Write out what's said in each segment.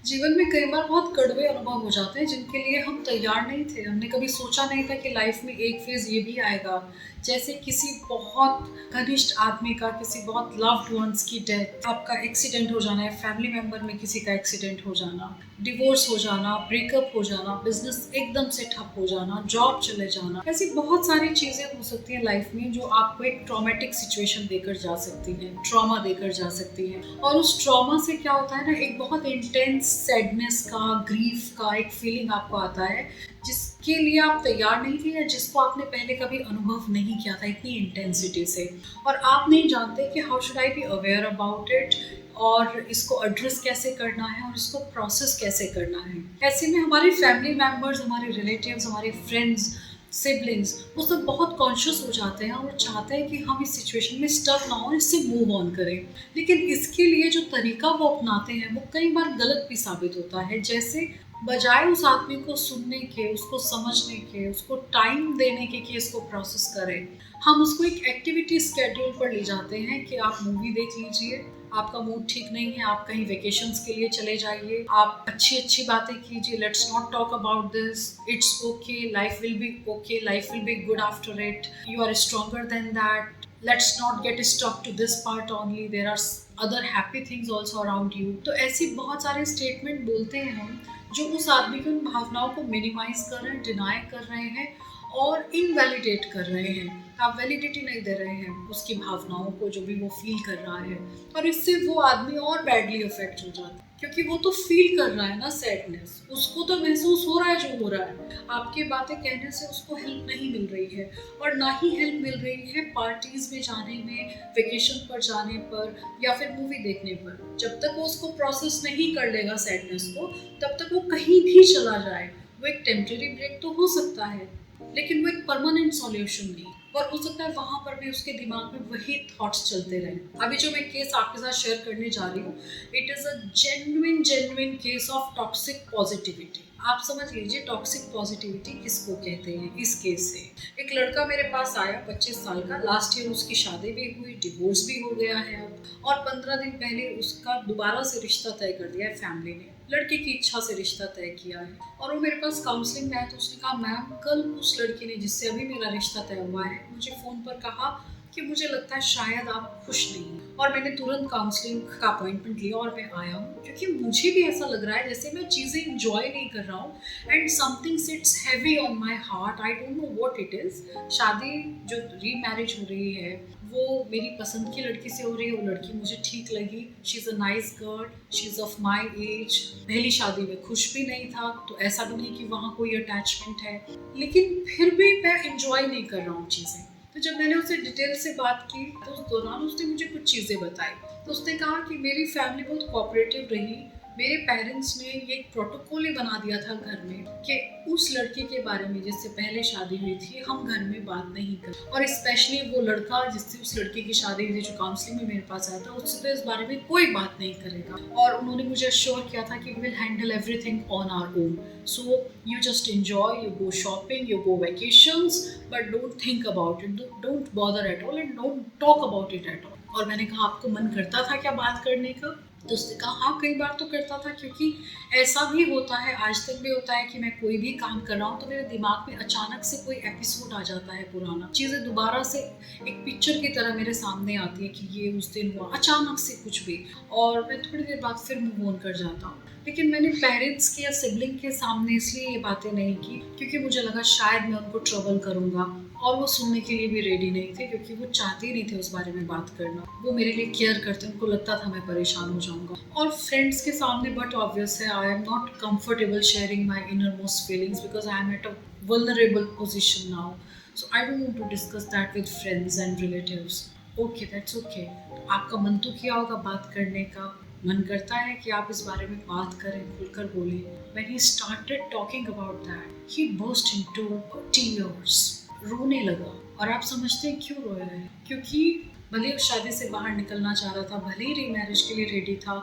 जीवन में कई बार बहुत कड़वे अनुभव हो जाते हैं जिनके लिए हम तैयार नहीं थे। हमने कभी सोचा नहीं था कि लाइफ में एक फेज़ ये भी आएगा। जैसे किसी बहुत घनिष्ठ आदमी का, किसी बहुत लव्ड वन्स की डेथ, आपका एक्सीडेंट हो जाना है, फैमिली मेंबर में किसी का एक्सीडेंट हो जाना, डिवोर्स हो जाना, ब्रेकअप हो जाना, बिज़नेस एकदम से ठप हो जाना, जॉब चले जाना। ऐसी बहुत सारी चीज़ें हो सकती हैं लाइफ में जो आपको एक ट्रॉमेटिक सिचुएशन देकर जा सकती हैं, ट्रॉमा देकर जा सकती हैं। और उस ट्रॉमा से क्या होता है ना, एक बहुत इंटेंस सैडनेस का, ग्रीफ का एक फीलिंग आपको आता है, जिसके लिए आप तैयार नहीं थे या जिसको आपने पहले कभी अनुभव नहीं किया था इतनी इंटेंसिटी से। और आप नहीं जानते कि how should I be aware about it, और इसको एड्रेस कैसे करना है और इसको प्रोसेस कैसे करना है। ऐसे में हमारे फैमिली मेम्बर्स, हमारे रिलेटिव्स, हमारे फ्रेंड्स, सिबलिंग्स, वो सब बहुत कॉन्शियस हो जाते हैं और वो चाहते हैं कि हम इस सिचुएशन में स्टक ना हो, इससे मूव ऑन करें। लेकिन इसके लिए जो तरीका वो अपनाते हैं वो कई बार गलत भी साबित होता है। जैसे बजाय उस आदमी को सुनने के, उसको समझने के, उसको टाइम देने के कि इसको प्रोसेस करें, हम उसको एक एक्टिविटी स्केड्यूल पर ले जाते हैं कि आप मूवी देख लीजिए, आपका मूड ठीक नहीं है, आप कहीं वेकेशंस के लिए चले जाइए, आप अच्छी-अच्छी बातें कीजिए, let's not talk about this, it's okay, life will be okay, life will be good after it, you are stronger than that, let's not get stuck to this part only, there are other happy things also around you. तो ऐसी बहुत सारे statement बोलते हैं हम, जो उस आदमी की उन भावनाओं को मिनिमाइज कर रहे हैं, डिनाई कर रहे हैं और इनवैलिडेट कर रहे हैं। आप वैलिडिटी नहीं दे रहे हैं उसकी भावनाओं को, जो भी वो फील कर रहा है। और इससे वो आदमी और बैडली अफेक्ट हो जाता है, क्योंकि वो तो फील कर रहा है ना सैडनेस, उसको तो महसूस हो रहा है जो हो रहा है। आपकी बातें कहने से उसको हेल्प नहीं मिल रही है, और ना ही हेल्प मिल रही है पार्टीज में जाने में, वेकेशन पर जाने पर, या फिर मूवी देखने पर। जब तक वो उसको प्रोसेस नहीं कर लेगा सैडनेस को, तब तक वो कहीं भी चला जाए, वो एक टेम्परेरी ब्रेक तो हो सकता है, लेकिन वो एक परमानेंट सॉल्यूशन नहीं। और हो सकता है वहां पर भी उसके दिमाग में वही थॉट्स चलते रहे। अभी जो मैं केस आपके साथ शेयर करने जा रही हूँ, it is a genuine case of toxic positivity. आप समझ लीजिए टॉक्सिक पॉजिटिविटी किसको कहते हैं। इस केस से एक लड़का मेरे पास आया, 25 साल का, लास्ट ईयर उसकी शादी भी हुई, डिवोर्स भी हो गया है अब, और 15 दिन पहले उसका दोबारा से रिश्ता तय कर दिया है फैमिली ने। लड़के की इच्छा से रिश्ता तय किया है, और वो मेरे पास काउंसलिंग में आया तो उसने कहा, मैम कल उस लड़की ने जिससे अभी मेरा रिश्ता तय हुआ है मुझे फ़ोन पर कहा कि मुझे लगता है शायद आप खुश नहीं हैं। और मैंने तुरंत काउंसलिंग का अपॉइंटमेंट लिया और मैं आया हूँ, क्योंकि मुझे भी ऐसा लग रहा है जैसे मैं चीज़ें इंजॉय नहीं कर रहा हूँ, and something sits heavy on my heart, I don't know what it is. शादी जो री मैरिज हो रही है वो मेरी पसंद की लड़की से हो रही है, वो लड़की मुझे ठीक लगी, she is a nice girl, she is of my age. पहली शादी में खुश भी नहीं था, तो ऐसा भी नहीं कि वहाँ कोई अटैचमेंट है, लेकिन फिर भी मैं इंजॉय नहीं कर रहा हूँ चीज़ें। तो जब मैंने उससे डिटेल से बात की तो उस दौरान उसने मुझे कुछ चीज़ें बताई। तो उसने कहा कि मेरी फैमिली बहुत कोऑपरेटिव रही, मेरे पेरेंट्स ने ये एक प्रोटोकॉल ही बना दिया था घर में कि उस लड़के के बारे में जिससे पहले शादी हुई थी हम घर में बात नहीं कर, और स्पेशली वो लड़का जिससे उस लड़के की शादी हुई थी जो काउंसलिंग में मेरे पास आया था, उससे तो इस बारे में कोई बात नहीं करेगा। और उन्होंने मुझे अश्योर किया था कि we will handle everything on our own, so you just enjoy, you go shopping, you go vacations, but don't think about it, don't bother at all and don't talk about it at all। और मैंने कहा आपको मन करता था क्या बात करने का? तो उसने कहा हाँ कई बार तो करता था, क्योंकि ऐसा भी होता है, आज तक भी होता है कि मैं कोई भी काम कर रहा हूँ तो मेरे दिमाग में अचानक से कोई एपिसोड आ जाता है पुराना, चीज़ें दोबारा से एक पिक्चर की तरह मेरे सामने आती है कि ये उस दिन हुआ, अचानक से कुछ भी, और मैं थोड़ी देर बाद फिर मूव ऑन कर जाता हूँ। लेकिन मैंने पेरेंट्स के या सिबलिंग के सामने इसलिए ये बातें नहीं की क्योंकि मुझे लगा शायद मैं उनको ट्रबल करूँगा, और वो सुनने के लिए भी रेडी नहीं थे, क्योंकि वो चाहते ही नहीं थे उस बारे में बात करना। वो मेरे लिए केयर करते, उनको लगता था मैं परेशान हो जाऊंगा। और फ्रेंड्स के सामने बट ऑब्वियस है, I am not comfortable sharing my inner most feelings because I am at a vulnerable position now, so I don't want to discuss that with friends and relatives. Okay, that's okay. आपका मन तो किया होगा बात करने का, मन करता है कि आप इस बारे में बात करें, खुलकर बोलें। When he started talking about that, he burst into tears, रोने लगा। और आप समझते हैं क्यों रोया है? क्योंकि भले ही शादी से बाहर निकलना चाह रहा था, भले ही रीमैरिज के लिए रेडी था,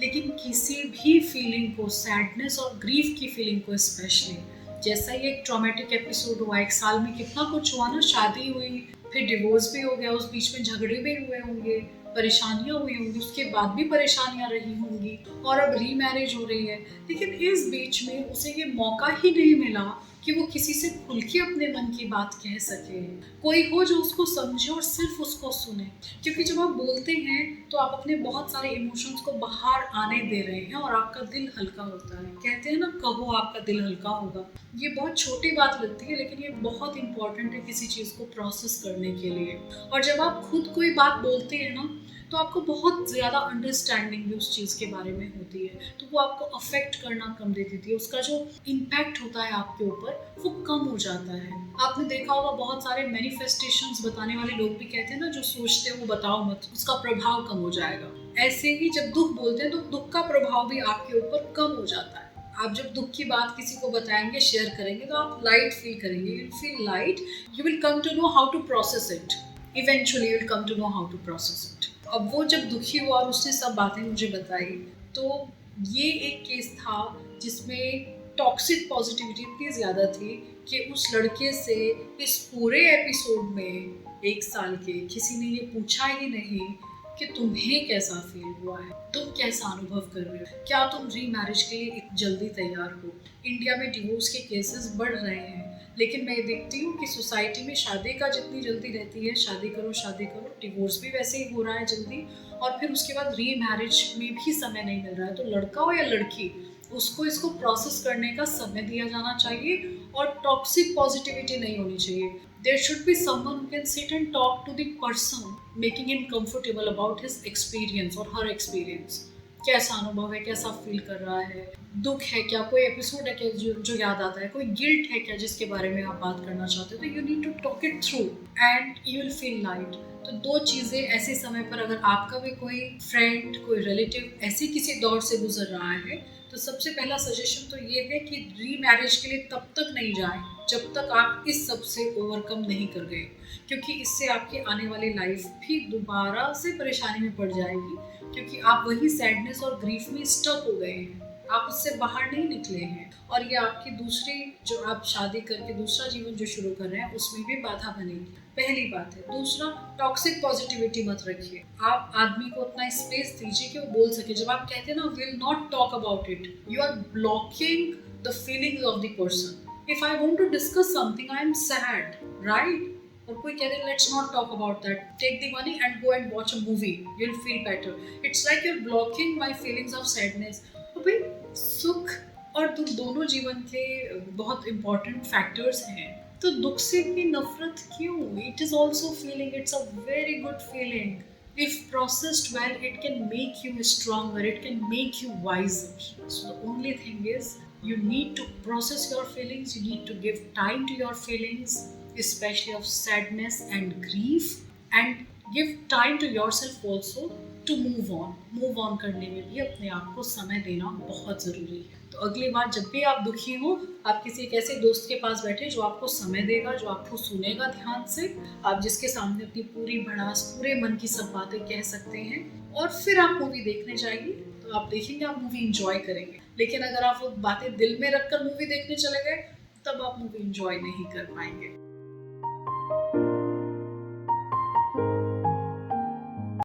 लेकिन किसी भी फीलिंग को, सैडनेस और ग्रीफ की फीलिंग को स्पेशली, जैसा ही एक ट्रॉमेटिक एपिसोड हुआ, 1 साल में कितना कुछ हुआ ना, शादी हुई, फिर डिवोर्स भी हो गया, उस बीच में झगड़े भी हुए होंगे, परेशानियां हुई होंगी, उसके बाद भी परेशानियां रही होंगी, और अब रीमैरिज हो रही है। लेकिन इस बीच में उसे ये मौका ही नहीं मिला कि वो किसी से खुल के अपने मन की बात कह सके, कोई हो जो उसको समझे और सिर्फ उसको सुने। क्योंकि जब आप बोलते हैं तो आप अपने बहुत सारे इमोशंस को बाहर आने दे रहे हैं और आपका दिल हल्का होता है। कहते हैं ना, कहो आपका दिल हल्का होगा। ये बहुत छोटी बात लगती है, लेकिन ये बहुत इंपॉर्टेंट है किसी चीज़ को प्रोसेस करने के लिए। और जब आप खुद कोई बात बोलते हैं ना, तो आपको बहुत ज़्यादा अंडरस्टैंडिंग भी उस चीज़ के बारे में होती है, तो वो आपको अफेक्ट करना कम दे देती है। उसका जो इम्पैक्ट होता है आपके ऊपर, वो कम हो जाता है। आपने देखा होगा बहुत सारे मैनिफेस्टेशंस बताने वाले लोग भी कहते हैं ना, जो सोचते हैं वो बताओ मत, उसका प्रभाव कम हो जाएगा। ऐसे ही जब दुख बोलते हैं तो दुख का प्रभाव भी आपके ऊपर कम हो जाता है। आप जब दुख की बात किसी को बताएंगे, शेयर करेंगे, तो आप लाइट फील करेंगे, you will feel light, you will come to know how to process it, eventually you will come to know how to process it. अब वो जब दुखी हुआ और उसने सब बातें मुझे बताई, तो ये एक केस था जिसमें टॉक्सिक पॉजिटिविटी इतनी ज़्यादा थी कि उस लड़के से इस पूरे एपिसोड में 1 साल के किसी ने ये पूछा ही नहीं कि तुम्हें कैसा फील हुआ है, तुम कैसा अनुभव कर रहे हो, क्या तुम रीमैरिज के लिए जल्दी तैयार हो। इंडिया में डिवोर्स के केसेस बढ़ रहे हैं, लेकिन मैं देखती हूँ कि सोसाइटी में शादी का जितनी जल्दी रहती है, शादी करो, डिवोर्स भी वैसे ही हो रहा है जल्दी, और फिर उसके बाद रीमैरिज में भी समय नहीं मिल रहा है। तो लड़का हो या लड़की, उसको इसको प्रोसेस करने का समय दिया जाना चाहिए और टॉक्सिक पॉजिटिविटी नहीं होनी चाहिए। There should be someone who can sit and talk to the person, making him comfortable about his experience or her experience. कैसा अनुभव है, कैसा फील कर रहा है, दुख है क्या, कोई एपिसोड है क्या जो याद आता है, कोई गिल्ट है क्या जिसके बारे में आप बात करना चाहते हो, तो you need to talk it through and you will feel light. तो 2 चीज़ें ऐसे समय पर, अगर आपका भी कोई फ्रेंड, कोई रिलेटिव ऐसे किसी दौर से गुजर रहा है, तो सबसे पहला सजेशन तो ये है कि रीमैरिज के लिए तब तक नहीं जाएं जब तक आप इस सब से ओवरकम नहीं कर गए, क्योंकि इससे आपकी आने वाली लाइफ भी दोबारा से परेशानी में पड़ जाएगी, क्योंकि आप वही सैडनेस और ग्रीफ में स्टक हो गए हैं, आप उससे बाहर नहीं निकले हैं, और ये आपकी दूसरी, जो आप शादी करके दूसरा जीवन जो शुरू कर रहे हैं, उसमें भी बाधा बनेगी। पहली बात है। दूसरा, टॉक्सिक पॉजिटिविटी मत रखिए। आप आदमी को उतना स्पेस दीजिए कि वो बोल सके। जब आप कहते हैं ना will not talk about it, you are blocking the feelings of the person. If I want to discuss something, I am sad, right, और कोई कह दे let's not talk about that, take the money and go and watch a movie, you will feel better. It's like you are blocking my feelings of sadness. तो भाई, सुख और दुख दोनों जीवन के बहुत इंपॉर्टेंट फैक्टर्स हैं, तो दुख से भी नफरत क्यों? It is also feeling, it's a very good feeling. If processed well, it can make you stronger, it can make you wiser. So the only thing is, you need to process your feelings, you need to give time to your feelings, especially of sadness and grief, and give time to yourself also to move on. Move on करने में भी अपने आप को समय देना बहुत ज़रूरी है। तो अगली बार जब भी आप दुखी हो, आप किसी एक ऐसे दोस्त के पास बैठे जो आपको समय देगा, जो आपको सुनेगा ध्यान से, आप जिसके सामने अपनी पूरी भड़ास, पूरे मन की सब बातें कह सकते हैं, और फिर आप मूवी देखने जाइए। तो आप देखेंगे, आप मूवी इंजॉय करेंगे। लेकिन अगर आप वो बातें दिल में रखकर मूवी देखने चले गए, तब आप मूवी इंजॉय नहीं कर पाएंगे।